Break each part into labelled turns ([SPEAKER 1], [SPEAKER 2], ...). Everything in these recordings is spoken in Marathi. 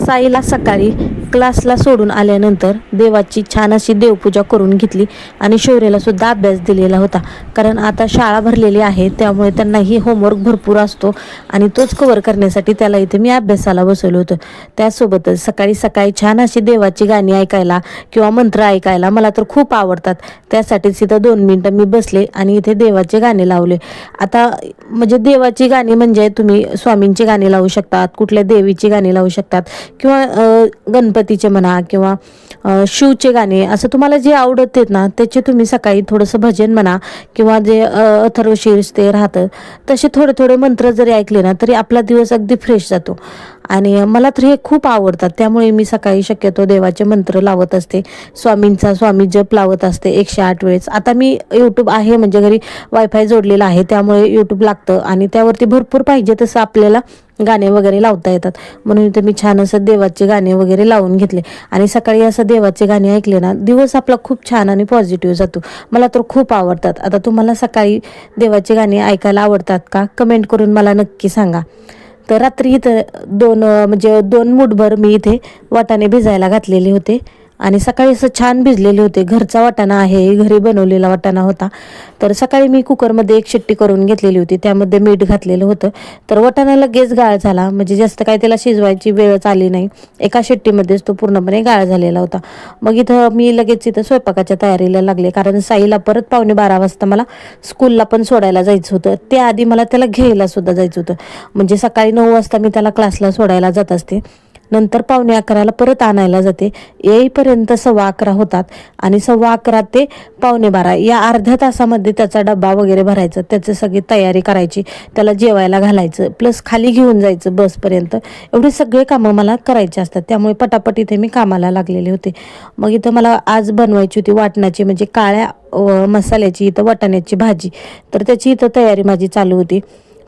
[SPEAKER 1] साईला सकाळी क्लासला सोडून आल्यानंतर देवाची छान अशी देवपूजा करून घेतली आणि शौर्याला सुद्धा अभ्यास दिलेला होता. कारण आता शाळा भरलेली आहे, त्यामुळे त्यांनाही होमवर्क भरपूर असतो आणि तोच कव्हर करण्यासाठी त्याला इथे मी अभ्यासाला बसवलं होतं. त्यासोबतच सकाळी सकाळी छान अशी देवाची गाणी ऐकायला किंवा मंत्र ऐकायला मला तर खूप आवडतात. त्यासाठीच इथं 2 मिनटं मी बसले आणि इथे देवाचे गाणे लावले. आता म्हणजे देवाची गाणी म्हणजे तुम्ही स्वामींची गाणी लावू शकतात, कुठल्या देवीची गाणी लावू शकतात किंवा गणपतीचे म्हणा किंवा शिवचे गाणे, असं तुम्हाला जे आवडत आहेत ना त्याचे तुम्ही सकाळी थोडंसं भजन म्हणा किंवा जे अथर्वशीर्ष ते राहतं तसे थोडे थोडे मंत्र जरी ऐकले ना तरी आपला दिवस अगदी फ्रेश जातो. आणि मला तर हे खूप आवडतात, त्यामुळे मी सकाळी शक्यतो देवाचे मंत्र लावत असते. स्वामी जप लावत असते 108 वेळेस. आता मी यूट्यूब आहे म्हणजे घरी वायफाय जोडलेला आहे, त्यामुळे यूट्यूब लागतं आणि त्यावरती भरपूर पाहिजे तसं आपल्याला गाणे वगैरे लावता येतात. म्हणून इथे मी छान असं देवाचे गाणे वगैरे लावून घेतले आणि सकाळी असं देवाचे गाणे ऐकले ना दिवस आपला खूप छान आणि पॉझिटिव्ह जातो. मला तर खूप आवडतात. आता तुम्हाला सकाळी देवाचे गाणे ऐकायला आवडतात का? कमेंट करून मला नक्की सांगा. तर रात्री इथं 2 मूठभर मी इथे वाटाणे भिजायला घातलेले होते आणि सकाळी असं छान भिजलेले होते. घरचा वाटाणा आहे, घरी बनवलेला वाटाणा होता. तर सकाळी मी कुकरमध्ये 1 शिट्टी करून घेतलेली होती, त्यामध्ये मीठ घातलेलं होतं. तर वाटाणा लगेच गाळ झाला, म्हणजे जास्त काही त्याला शिजवायची वेळच आली नाही. एका शिट्टीमध्येच तो पूर्णपणे गाळ झालेला होता. मग मी लगेच इथं स्वयंपाकाच्या तयारीला लागले, कारण साईला परत 11:45 वाजता मला स्कूलला पण सोडायला जायचं होतं. त्याआधी मला त्याला घ्यायला सुद्धा जायचं होतं. म्हणजे सकाळी 9 वाजता मी त्याला क्लासला सोडायला जात असते, नंतर 11:45 परत आणायला जाते. येईपर्यंत 11:15 होतात आणि 11:15 ते 11:45 या अर्ध्या तासामध्ये त्याचा डब्बा वगैरे भरायचं, त्याची सगळी तयारी करायची, त्याला जेवायला घालायचं, प्लस खाली घेऊन जायचं बसपर्यंत. एवढे सगळे कामं मला करायचे असतात, त्यामुळे पटापट इथे मी कामाला लागलेले होते. मग इथं मला आज बनवायची होती वाटणाची म्हणजे काळ्या मसाल्याची इथं वाटाण्याची भाजी. तर त्याची इथं तयारी माझी चालू होती.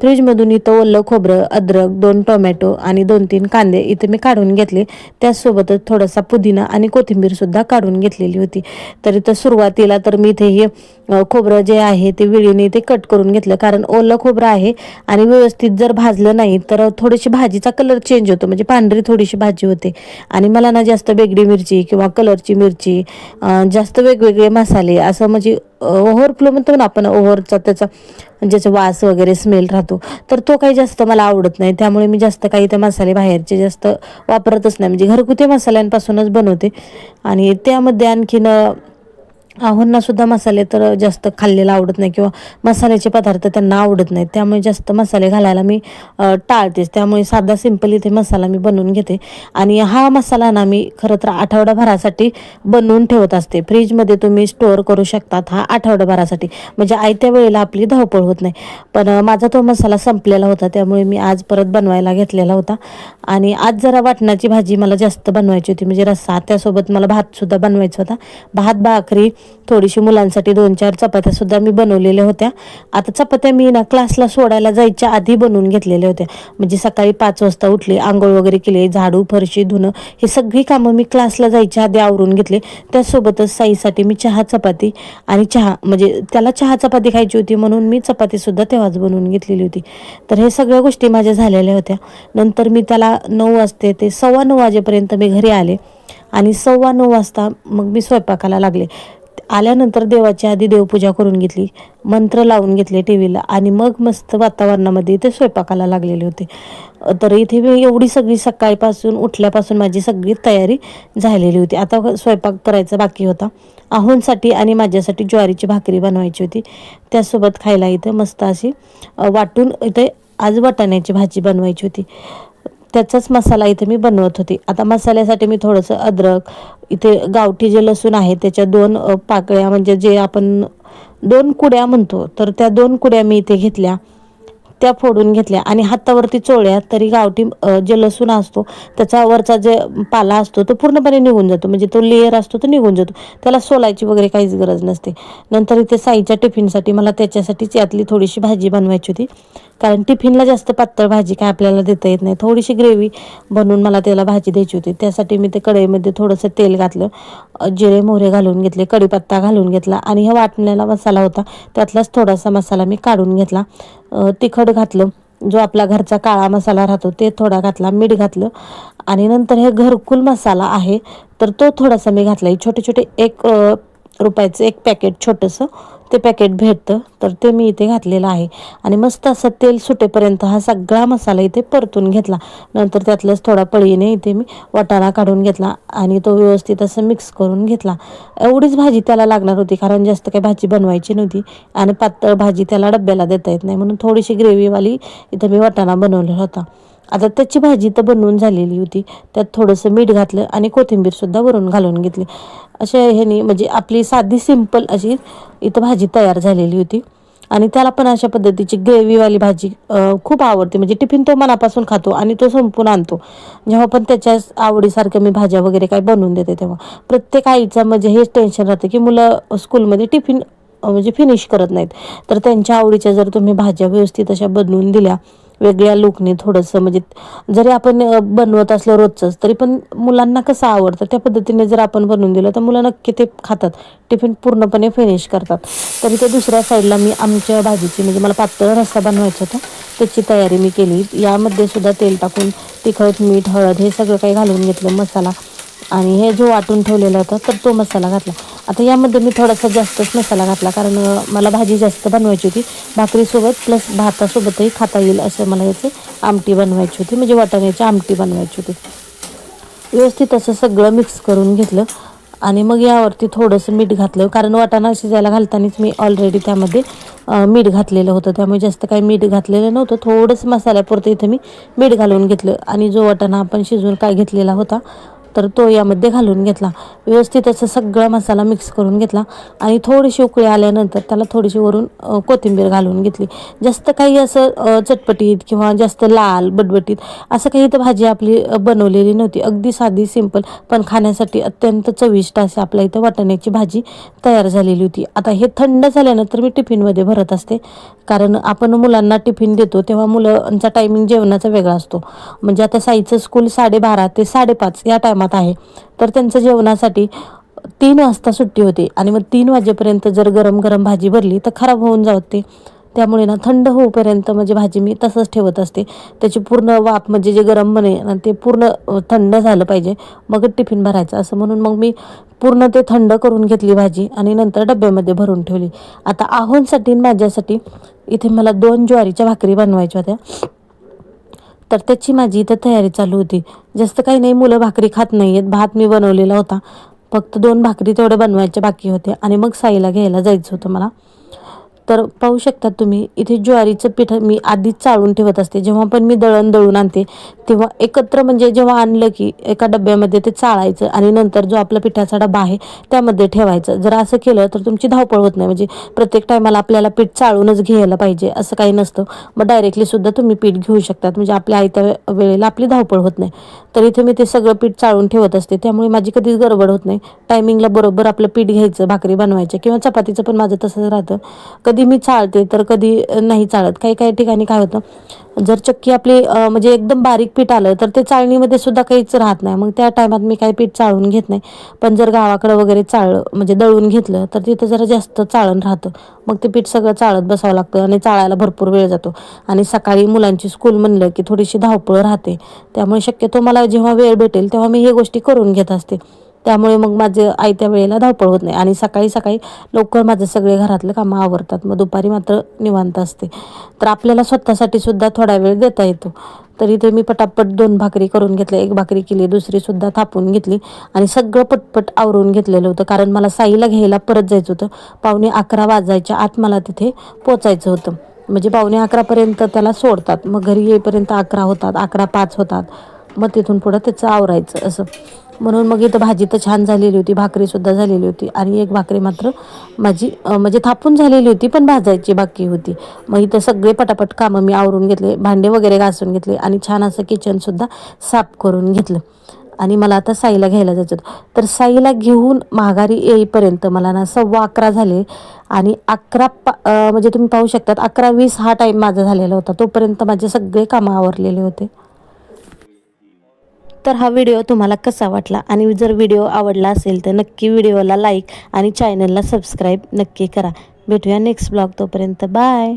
[SPEAKER 1] फ्रीजमधून इथं ओलं खोबरं, अद्रक, 2 टोमॅटो आणि 2-3 कांदे इथे मी काढून घेतले. त्याचसोबतच थोडासा पुदिना आणि कोथिंबीरसुद्धा काढून घेतलेली होती. तर इथं सुरुवातीला तर मी इथे हे खोबरं जे आहे ते विळीने ते कट करून घेतलं, कारण ओलं खोबरं आहे आणि व्यवस्थित जर भाजलं नाही तर थोडीशी भाजीचा कलर चेंज होतो, म्हणजे पांढरी थोडीशी भाजी होते. आणि मला ना जास्त बेगडी मिरची किंवा कलरची मिरची, जास्त वेगवेगळे मसाले असं म्हणजे ओव्हरफ्लो म्हणतो ना आपण, ओव्हरचा त्याचा ज्याचा वास वगैरे स्मेल राहतो, तर तो काही जास्त मला आवडत नाही. त्यामुळे मी जास्त काही ते मसाले बाहेरचे जास्त वापरतच नाही, म्हणजे घरगुती मसाल्यांपासूनच बनवते. आणि त्यामध्ये आणखीन आहोंना सुद्धा मसाले तर जास्त खाल्लेला आवडत नाही किंवा मसाल्याचे पदार्थ त्यांना आवडत नाहीत, त्यामुळे जास्त मसाले घालायला मी टाळतेच. त्यामुळे साधा सिंपल इथे मसाला मी बनवून घेते. आणि हा मसाला ना मी खरं तर आठवडाभरासाठी बनवून ठेवत असते. फ्रीजमध्ये तुम्ही स्टोअर करू शकतात हा आठवडाभरासाठी, म्हणजे आयत्या वेळेला आपली धावपळ होत नाही. पण माझा तो मसाला संपलेला होता, त्यामुळे मी आज परत बनवायला घेतलेला होता. आणि आज जरा वाटणाची भाजी मला जास्त बनवायची होती, म्हणजे रस्सा, त्यासोबत मला भातसुद्धा बनवायचा होता. भात, भाकरी, थोडीशी मुलांसाठी 2-4 चपात्या सुद्धा मी बनवलेल्या होत्या. आता चपात्या मी ना क्लासला सोडायला जायच्या आधी बनवून घेतलेल्या होत्या, म्हणजे सकाळी 5 वाजता उठले, आंघोळ वगैरे केले, झाडू फरशी धुणं ही सगळी कामं मी क्लासला जायच्या आधी आवरून घेतले. त्यासोबतच साईसाठी मी चहा चपाती आणि चहा, म्हणजे त्याला चहा चपाती खायची होती म्हणून मी चपातीसुद्धा तेव्हाच बनवून घेतलेली होती. तर हे सगळ्या गोष्टी माझ्या झालेल्या होत्या. नंतर मी त्याला 9 वाजते ते 9:15 वाजेपर्यंत मी घरी आले आणि 9:15 वाजता मग मी स्वयंपाकाला लागले. आल्यानंतर देवाच्या आधी देवपूजा करून घेतली, मंत्र लावून घेतले टीव्हीला आणि मग मस्त वातावरणामध्ये ते स्वयंपाकाला लागलेले होते. तर इथे मी एवढी सगळी सकाळपासून उठल्यापासून माझी सगळी तयारी झालेली होती. आता स्वयंपाक करायचा बाकी होता. आहोंसाठी आणि माझ्यासाठी ज्वारीची भाकरी बनवायची होती. त्यासोबत खायला इथं मस्त अशी वाटून इथे आज वाटाण्याची भाजी बनवायची होती. त्याचाच मसाला इथे मी बनवत होती. आता मसाल्यासाठी मी थोडंसं अद्रक, इथे गावठी जे लसूण आहे त्याच्या 2 पाकळ्या, म्हणजे जे आपण 2 कुड्या म्हणतो, तर त्या 2 कुड्या मी इथे घेतल्या, त्या फोडून घेतल्या आणि हातावरती चोळल्या तरी गावठी जे लसूण असतो त्याचा वरचा जे पाला असतो तो पूर्णपणे निघून जातो, म्हणजे तो लेयर असतो तो निघून जातो, त्याला सोलायची वगैरे काहीच गरज नसते. नंतर इथे साईच्या टिफिनसाठी मला त्याच्यासाठीच यातली थोडीशी भाजी बनवायची होती, कारण टिफिनला जास्त पातळ भाजी काय आपल्याला देता येत नाही. थोडीशी ग्रेव्ही बनवून मला त्याला भाजी द्यायची होती. त्यासाठी मी ते कढईमध्ये थोडंसं तेल घातलं, जिरे मोहरे घालून घेतले, कढीपत्ता घालून घेतला आणि हा वाटण्याला मसाला होता त्यातलाच थोडासा मसाला मी काढून घेतला. तिखट घातलं, जो आपला घरचा काळा मसाला राहतो ते थोडा घातला, मीठ घातलं आणि नंतर हे घरकुल मसाला आहे तर तो थोडासा मी घातला. छोटे छोटे 1 रुपयाचं एक पॅकेट छोटंसं ते पॅकेट भेटतं तर ते मी इथे घातलेलं आहे. आणि मस्त असं तेल सुटेपर्यंत हा सगळा मसाला इथे परतून घेतला. नंतर त्यातलंच थोडा पळीने इथे मी वाटाणा काढून घेतला आणि तो व्यवस्थित असं मिक्स करून घेतला. एवढीच भाजी त्याला लागणार होती कारण जास्त काही भाजी बनवायची नव्हती आणि पातळ भाजी त्याला डब्याला देता येत नाही, म्हणून थोडीशी ग्रेव्हीवाली इथं मी वाटाणा बनवला होता. आता त्याची भाजी तर बनवून झालेली होती. त्यात थोडंसं मीठ घातलं आणि कोथिंबीरसुद्धा वरून घालून घेतली. अशा ह्यानी म्हणजे आपली साधी सिंपल अशी इथं भाजी तयार झालेली होती. आणि त्याला पण अशा पद्धतीची ग्रेव्हीवाली भाजी खूप आवडते. म्हणजे टिफिन तो मनापासून खातो आणि तो संपून आणतो. जेव्हा पण त्याच्या आवडीसारखं मी भाज्या वगैरे काही बनवून देते तेव्हा प्रत्येक आईचं म्हणजे हेच टेन्शन राहतं की मुलं स्कूलमध्ये टिफिन म्हणजे फिनिश करत नाहीत. तर त्यांच्या आवडीच्या जर तुम्ही भाज्या व्यवस्थित अशा बनवून दिल्या वेगळ्या लुकने थोडंसं, म्हणजे जरी आपण बनवत असलो रोजचंच तरी पण मुलांना कसं आवडतं त्या पद्धतीने जर आपण बनवून दिलं तर मुलं नक्की ते खातात, टिफिन पूर्णपणे फिनिश करतात. तरी ते दुसऱ्या साईडला मी आमच्या भाजीची म्हणजे मला पातळ रस्सा बनवायचा होता त्याची तयारी मी केली. यामध्ये सुद्धा तेल टाकून तिखट मीठ हळद हे सगळं काही घालून घेतलं मसाला आणि हे जो वाटून ठेवलेला होता तर तो मसाला घातला. आता यामध्ये मी थोडासा जास्तच मसाला घातला कारण मला भाजी जास्त बनवायची होती. भाकरीसोबत प्लस भातासोबतही खाता येईल असं मला याची आमटी बनवायची होती, म्हणजे वाटाण्याची आमटी बनवायची होती. व्यवस्थित असं सगळं मिक्स करून घेतलं आणि मग यावरती थोडंसं मीठ घातलं कारण वाटाणा शिजायला घालतानाच मी ऑलरेडी त्यामध्ये मीठ घातलेलं होतं, त्यामुळे जास्त काही मीठ घातलेलं नव्हतं. थोडंसं मसाल्यापुरतं इथं मी मीठ घालून घेतलं आणि जो वाटाणा आपण शिजवून काय घेतलेला होता तर तो यामध्ये घालून घेतला. व्यवस्थित असं सगळा मसाला मिक्स करून घेतला आणि थोडीशी उकळी आल्यानंतर त्याला थोडीशी वरून कोथिंबीर घालून घेतली. जास्त काही असं चटपटीत किंवा जास्त लाल बटबटीत असं काही तर भाजी आपली बनवलेली नव्हती. अगदी साधी सिंपल पण खाण्यासाठी अत्यंत चविष्ट अशी आपल्या इथं वाटाण्याची भाजी तयार झालेली होती. आता हे थंड झाल्यानंतर मी टिफिनमध्ये भरत असते कारण आपण मुलांना टिफिन देतो तेव्हा मुलांचा टायमिंग जेवणाचा वेगळा असतो. म्हणजे आता साईचं स्कूल 12:30 ते 5:30 या टायमात आहे तर त्यांचं जेवणासाठी 3 वाजता सुट्टी होते आणि मग 3 वाजेपर्यंत जर गरम गरम भाजी भरली तर खराब होऊन जाते. त्यामुळे ना थंड होईपर्यंत म्हणजे भाजी मी तसंच ठेवत असते. त्याची पूर्ण वाफ म्हणजे जे गरम बने ते पूर्ण थंड झालं पाहिजे मग टिफिन भरायचं असं म्हणून मग मी पूर्ण ते थंड करून घेतली भाजी आणि नंतर डब्यामध्ये भरून ठेवली. आता आहोंसाठी माझ्यासाठी इथे मला 2 ज्वारीच्या भाकरी बनवायच्या होत्या तर त्याची माझी इथं तयारी चालू होती. जास्त काही नाही, मुलं भाकरी खात नाही आहेत. भात मी बनवलेला होता, फक्त 2 भाकरी तेवढ्या बनवायच्या बाकी होत्या आणि मग साईला घ्यायला जायचं होतं मला. तर पाहू शकता तुम्ही इथे ज्वारीचं पीठ मी आधीच चाळून ठेवत असते. जेव्हा पण मी दळून आणते तेव्हा एकत्र म्हणजे जेव्हा आणलं की एका डब्यामध्ये ते चाळायचं आणि नंतर जो आपला पिठाचा डबा आहे त्यामध्ये ठेवायचं. जर असं केलं तर तुमची धावपळ होत नाही. म्हणजे प्रत्येक टायमाला आपल्याला पीठ चाळूनच घ्यायला पाहिजे असं काही नसतं. मग डायरेक्टली सुद्धा तुम्ही पीठ घेऊ शकतात, म्हणजे आपल्या आयत्या वेळेला आपली धावपळ होत नाही. तर इथे मी ते सगळं पीठ चाळून ठेवत असते त्यामुळे माझी कधीच गडबड होत नाही. टायमिंगला बरोबर आपलं पीठ घ्यायचं भाकरी बनवायच्या किंवा चपातीचं पण माझं तसंच राहतं. कधी मी चाळते तर कधी नाही चाळत. काही काही ठिकाणी काय होतं जर चक्की आपली म्हणजे एकदम बारीक पीठ आलं तर ते चाळणीमध्ये सुद्धा काहीच राहत नाही, मग त्या टायमात मी काही पीठ चाळून घेत नाही. पण जर गावाकडं वगैरे चाळलं म्हणजे दळून घेतलं तर तिथं जरा जास्त चाळण राहतं, मग ते पीठ सगळं चाळत बसावं लागतं आणि चाळायला भरपूर वेळ जातो. आणि सकाळी मुलांची स्कूल म्हणलं की थोडीशी धावपळ राहते, त्यामुळे शक्यतो मला जेव्हा वेळ भेटेल तेव्हा मी हे गोष्टी करून घेत असते. त्यामुळे मग माझं आयत्या वेळेला धावपळ होत नाही आणि सकाळी सकाळी लवकर माझं सगळे घरातलं कामं आवरतात. मग दुपारी मात्र निवांत असते. तर आपल्याला स्वतःसाठी सुद्धा थोडा वेळ देता येतो. तर इथे मी पटापट 2 भाकरी करून घेतल्या, 1 भाकरी केली, दुसरीसुद्धा थापून घेतली आणि सगळं पटपट आवरून घेतलेलं होतं कारण मला साईला घ्यायला परत जायचं होतं. 11:15 वाजायच्या आत मला तिथे पोचायचं होतं. म्हणजे 11:15पर्यंत त्याला सोडतात, मग घरी येईपर्यंत 11 होतात, 11:05 होतात. मग तिथून पुढं त्याचं आवरायचं असं. म्हणून मग इथं भाजी तर छान झालेली होती, भाकरीसुद्धा झालेली होती आणि 1 भाकरी मात्र माझी म्हणजे थापून झालेली होती पण भाजायची बाकी होती. मग इथं सगळे पटापट कामं मी आवरून घेतले, भांडे वगैरे घासून घेतले आणि छान असं किचनसुद्धा साफ करून घेतलं आणि मला आता साईला घ्यायला जायचं होतं. तर साईला घेऊन माघारी येईपर्यंत मला ना 11:15 झाले आणि म्हणजे तुम्ही पाहू शकतात 11:20 हा टाईम माझा झालेला होता. तोपर्यंत माझे सगळे कामं आवरलेले होते. तर हा व्हिडिओ तुम्हाला कसा वाटला आणि जर व्हिडिओ आवडला असेल तर नक्की व्हिडिओला लाईक आणि चॅनलला सबस्क्राईब नक्की करा. भेटूया नेक्स्ट ब्लॉग, तोपर्यंत बाय.